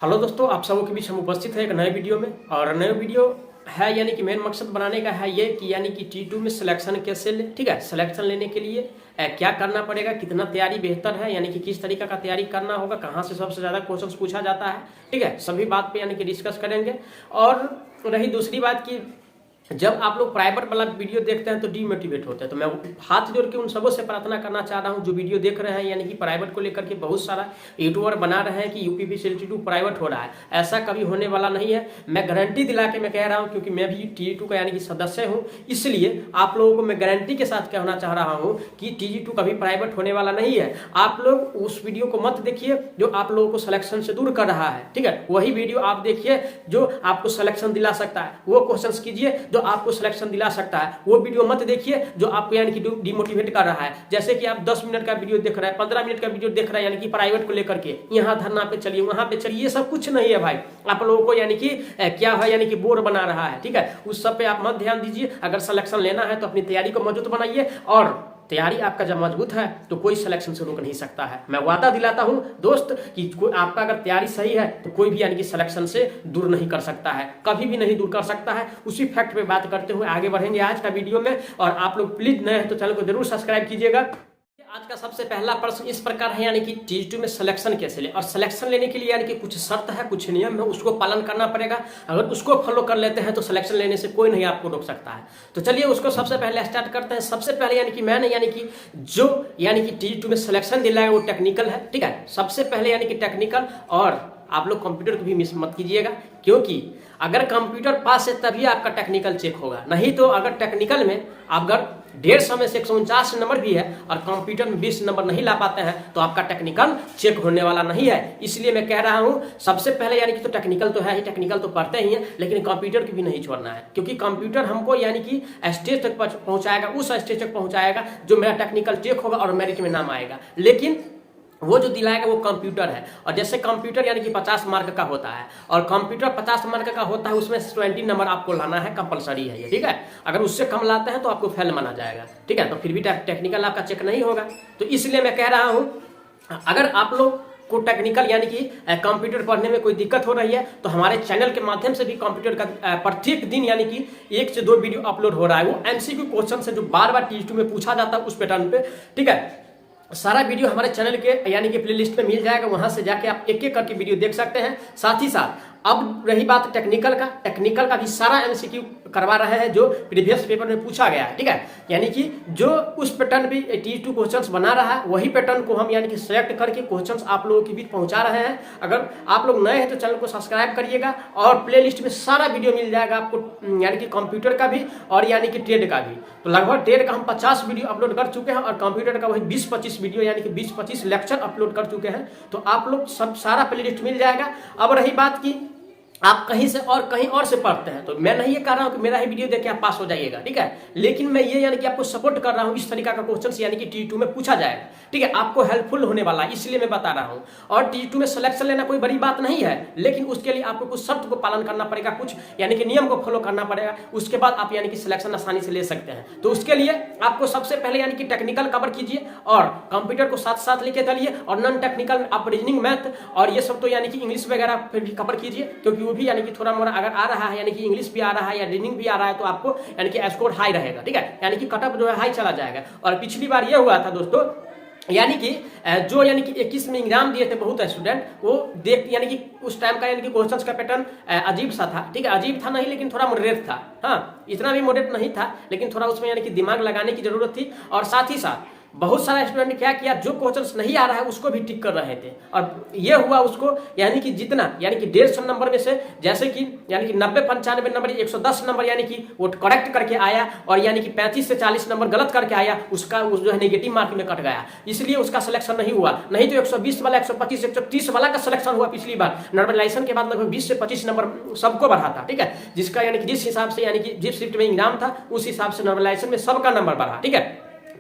Hello दोस्तों, आप सबों के बीच हम उपस्थित हैं एक नए वीडियो में। और नए वीडियो है यानी कि मेन मकसद बनाने का है ये कि यानी कि T2 में सिलेक्शन कैसे ले। ठीक है, सिलेक्शन लेने के लिए क्या करना पड़ेगा, कितना तैयारी बेहतर है, यानी कि किस तरीके का तैयारी करना होगा, कहाँ से सबसे ज़्यादा क्वेश्चंस पूछा जाता है। ठीक है, सभी बात पे यानी कि डिस्कस करेंगे। और रही दूसरी बात की जब आप लोग प्राइवेट वाला वीडियो देखते हैं तो डीमोटिवेट होते हैं, तो मैं हाथ जोड़ के उन सबों से प्रार्थना करना चाह रहा हूं जो वीडियो देख रहे हैं यानी कि प्राइवेट को लेकर के बहुत सारा यूट्यूबर बना रहे हैं कि यूपीपीसीएल T2 प्राइवेट हो रहा है। ऐसा कभी होने वाला नहीं है, मैं गारंटी दिला के मैं कह रहा हूं, क्योंकि मैं भी T2 का यानी कि सदस्य हूं। इसलिए आप लोगों को मैं गारंटी के साथ कहना चाह रहा हूं कि T2 कभी प्राइवेट होने वाला नहीं है। आप लोग उस वीडियो को मत देखिए जो आप लोगों को सिलेक्शन से दूर कर रहा है। ठीक है, वही वीडियो आप देखिए जो आपको सिलेक्शन दिला सकता है, वो क्वेश्चन कीजिए जो आपको सिलेक्शन दिला सकता है। वो वीडियो मत देखिए जो आपको यानी कि डिमोटिवेट कर रहा है। जैसे कि आप 10 मिनट का वीडियो देख रहे हैं, 15 मिनट का वीडियो देख रहे हैं यानी कि प्राइवेट को लेकर के, यहाँ धरना पे चलिए, वहां पे चलिए, ये सब कुछ नहीं है भाई। आप लोगों को यानी कि क्या है यानी कि बोर बना रहा है। ठीक है, उस सब पे आप मत ध्यान दीजिए। अगर सिलेक्शन लेना है तो अपनी तैयारी को मजबूत बनाइए, और तैयारी आपका जब मजबूत है तो कोई सिलेक्शन से रोक नहीं सकता है। मैं वादा दिलाता हूं दोस्त कि आपका अगर तैयारी सही है तो कोई भी यानी कि सिलेक्शन से दूर नहीं कर सकता है, कभी भी नहीं दूर कर सकता है। उसी फैक्ट पे बात करते हुए आगे बढ़ेंगे आज का वीडियो में। और आप लोग प्लीज नए हैं तो चैनल को जरूर सब्सक्राइब कीजिएगा। आज का सबसे पहला प्रश्न इस प्रकार है यानी कि T2 में सिलेक्शन कैसे ले। और सिलेक्शन लेने के लिए यानी कि कुछ शर्त है, कुछ नियम है, उसको पालन करना पड़ेगा। अगर उसको फॉलो कर लेते हैं तो सिलेक्शन लेने से कोई नहीं आपको रोक सकता है। तो चलिए उसको सबसे पहले स्टार्ट करते हैं। सबसे पहले यानी कि मैंने यानी कि जो यानी कि T2 में सिलेक्शन दिलाया वो टेक्निकल है। ठीक है, सबसे पहले यानी कि टेक्निकल। और आप लोग कंप्यूटर को भी मिस मत कीजिएगा, क्योंकि अगर कंप्यूटर पास है तभी आपका टेक्निकल चेक होगा। नहीं तो अगर टेक्निकल में अगर 150 में से 149 नंबर भी है और कंप्यूटर में 20 नंबर नहीं ला पाते हैं तो आपका टेक्निकल चेक होने वाला नहीं है। इसलिए मैं कह रहा हूं सबसे पहले यानी कि तो टेक्निकल तो है ही, टेक्निकल तो पढ़ते ही हैं, लेकिन कंप्यूटर की भी नहीं छोड़ना है, क्योंकि कंप्यूटर हमको यानी कि स्टेज तक पहुंचाएगा, उस स्टेज तक पहुंचाएगा जो मेरा टेक्निकल चेक होगा और मेरिट में नाम आएगा। लेकिन वो जो दिलाएगा वो कंप्यूटर है। और जैसे कंप्यूटर यानी कि 50 मार्क का होता है और कंप्यूटर 50 मार्क का होता है, उसमें 20 नंबर आपको लाना है, कंपलसरी है ये। ठीक है, अगर उससे कम लाते हैं तो आपको फेल माना जाएगा। ठीक है, तो फिर भी टेक्निकल आपका चेक नहीं होगा। तो इसलिए मैं कह रहा हूं अगर आप लोग को टेक्निकल यानी कि कंप्यूटर पढ़ने में कोई दिक्कत हो रही है तो हमारे चैनल के माध्यम से भी कंप्यूटर का प्रत्येक दिन यानी कि 1 से 2 वीडियो अपलोड हो रहा है। वो MCQ क्वेश्चन से जो बार बार T2 में पूछा जाता है उस पैटर्न पे। ठीक है, सारा वीडियो हमारे चैनल के यानी कि प्लेलिस्ट में मिल जाएगा, वहां से जाके आप एक एक करके वीडियो देख सकते हैं। साथ ही साथ अब रही बात टेक्निकल का भी सारा MCQ करवा रहे हैं जो प्रीवियस पेपर में पूछा गया है। ठीक है, यानी कि जो उस पैटर्न भी T2 क्वेश्चंस बना रहा है वही पैटर्न को हम यानी कि सेलेक्ट करके क्वेश्चंस आप लोगों के बीच पहुंचा रहे हैं। अगर आप लोग नए हैं तो चैनल को सब्सक्राइब करिएगा, और प्लेलिस्ट में सारा वीडियो मिल जाएगा आपको, यानी कि कंप्यूटर का भी और यानी कि ट्रेड का भी। तो लगभग ट्रेड का हम 50 वीडियो अपलोड कर चुके हैं और कंप्यूटर का वही 20-25 वीडियो यानी कि 20-25 लेक्चर अपलोड कर चुके हैं। तो आप लोग सब सारा प्लेलिस्ट मिल जाएगा। अब रही बात की आप कहीं से और कहीं और से पढ़ते हैं, तो मैं नहीं ये कह रहा हूं कि मेरा ही वीडियो देख के आप पास हो जाइएगा। ठीक है, लेकिन मैं ये यानी कि आपको सपोर्ट कर रहा हूं, इस तरीका का क्वेश्चन यानी कि T2 में पूछा जाएगा। ठीक है, आपको हेल्पफुल होने वाला है, इसलिए मैं बता रहा हूं। और T2 में सिलेक्शन लेना कोई बड़ी बात नहीं है, लेकिन उसके लिए आपको कुछ शर्त को पालन करना पड़ेगा, कुछ यानी कि नियम को फॉलो करना पड़ेगा। उसके बाद आप यानी कि सिलेक्शन आसानी से ले सकते हैं। तो उसके लिए आपको सबसे पहले यानी कि टेक्निकल कवर कीजिए और कंप्यूटर को साथ साथ लेके चलिए, और नॉन टेक्निकल आप रीजनिंग, मैथ और ये सब तो यानी कि इंग्लिश वगैरह फिर भी कवर कीजिए, क्योंकि वो भी यानी कि थोड़ा अगर आ रहा है यानी कि इंग्लिश भी आ रहा है या रीडिंग भी आ रहा है तो आपको यानी कि स्कोर हाई रहेगा। ठीक है, यानी कि कटअप जो है हाई चला जाएगा। और पिछली बार ये हुआ था दोस्तों, यानी कि जो यानी कि 21 में एग्जाम दिए थे बहुत स्टूडेंट, वो देख यानी कि उस टाइम का यानी कि क्वेश्चंस का पैटर्न अजीब सा था। ठीक है, अजीब था नहीं लेकिन थोड़ा मॉडरेट था। हाँ, इतना भी मॉडरेट नहीं था, लेकिन थोड़ा उसमें यानी कि दिमाग लगाने की जरूरत थी। और साथ ही साथ बहुत सारा स्टूडेंट ने क्या किया, जो क्वेश्चंस नहीं आ रहा है उसको भी टिक कर रहे थे, और ये हुआ उसको यानी कि जितना यानी कि 150 नंबर में से जैसे कि यानी कि 90-95 नंबर 110 नंबर यानी कि वो करेक्ट करके आया, और यानी कि 35 से 40 नंबर गलत करके आया, उसका जो है नेगेटिव मार्क में कट गया, इसलिए उसका सिलेक्शन नहीं हुआ। नहीं तो 120 वाला, 125, 130 वाला का सिलेक्शन हुआ पिछली बार। नॉर्मलाइजेशन के बाद लगभग 20 से 25 नंबर सबको बढ़ा था। ठीक है, जिसका यानी कि जिस हिसाब से यानी कि जिस शिफ्ट में एग्जाम था उस हिसाब से नॉर्मलाइजेशन में सबका नंबर बढ़ा। ठीक है,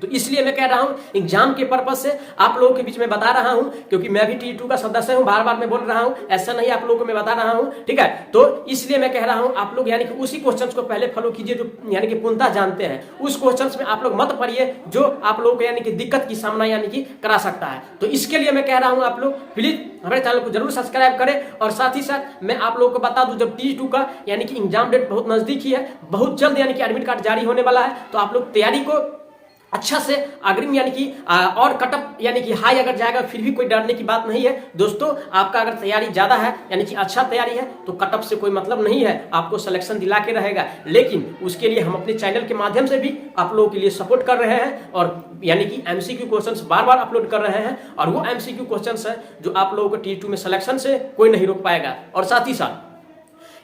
तो इसलिए मैं कह रहा हूं एग्जाम के पर्पज से आप लोगों के बीच में बता रहा हूं, क्योंकि मैं भी T2 का सदस्य हूं, बार बार मैं बोल रहा हूं, ऐसा नहीं आप लोगों को मैं बता रहा हूं, ठीक है। तो इसलिए मैं कह रहा हूं आप लोग यानी कि उसी क्वेश्चंस को पहले फॉलो कीजिए जो यानी कि पूर्णतः जानते हैं, उस क्वेश्चंस में आप लोग मत पढ़िए जो आप लोगों को यानी कि दिक्कत की सामना यानी कि करा सकता है। तो इसके लिए मैं कह रहा हूं आप लोग प्लीज हमारे चैनल को जरूर सब्सक्राइब करें। और साथ ही साथ मैं आप लोगों को बता दूं जब T2 का यानी कि एग्जाम डेट बहुत नजदीक ही है, बहुत जल्द यानी कि एडमिट कार्ड जारी होने वाला है, तो आप लोग तैयारी को अच्छा से अग्रिम यानी कि और कटअप यानी कि हाई अगर जाएगा फिर भी कोई डरने की बात नहीं है दोस्तों। आपका अगर तैयारी ज्यादा है यानी कि अच्छा तैयारी है तो कटअप से कोई मतलब नहीं है, आपको सिलेक्शन दिला के रहेगा। लेकिन उसके लिए हम अपने चैनल के माध्यम से भी आप लोगों के लिए सपोर्ट कर रहे हैं और यानी कि MCQ क्वेश्चंस बार बार अपलोड कर रहे हैं, और वो MCQ क्वेश्चंस है जो आप लोगों को T2 में सिलेक्शन से कोई नहीं रोक पाएगा। और साथ ही साथ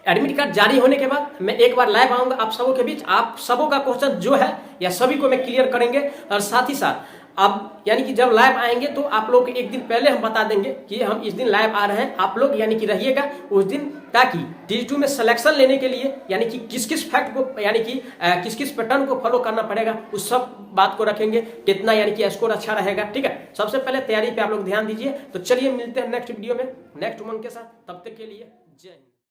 एडमिट कार्ड जारी होने के बाद मैं एक बार लाइव आऊंगा आप सबों के बीच, आप सबों का क्वेश्चन जो है या सभी को मैं क्लियर करेंगे। और साथ ही साथ अब यानी कि जब लाइव आएंगे तो आप लोग एक दिन पहले हम बता देंगे कि हम इस दिन लाइव आ रहे हैं, आप लोग यानी कि रहिएगा उस दिन, ताकि T2 में सिलेक्शन लेने के लिए यानी कि किस किस फैक्ट को यानी कि किस किस पैटर्न को फॉलो करना पड़ेगा उस सब बात को रखेंगे, कितना यानी कि स्कोर अच्छा रहेगा, ठीक है। सबसे पहले तैयारी पे आप लोग ध्यान दीजिए। तो चलिए मिलते हैं नेक्स्ट वीडियो में नेक्स्ट उमंग के साथ, तब तक के लिए जय हिंद।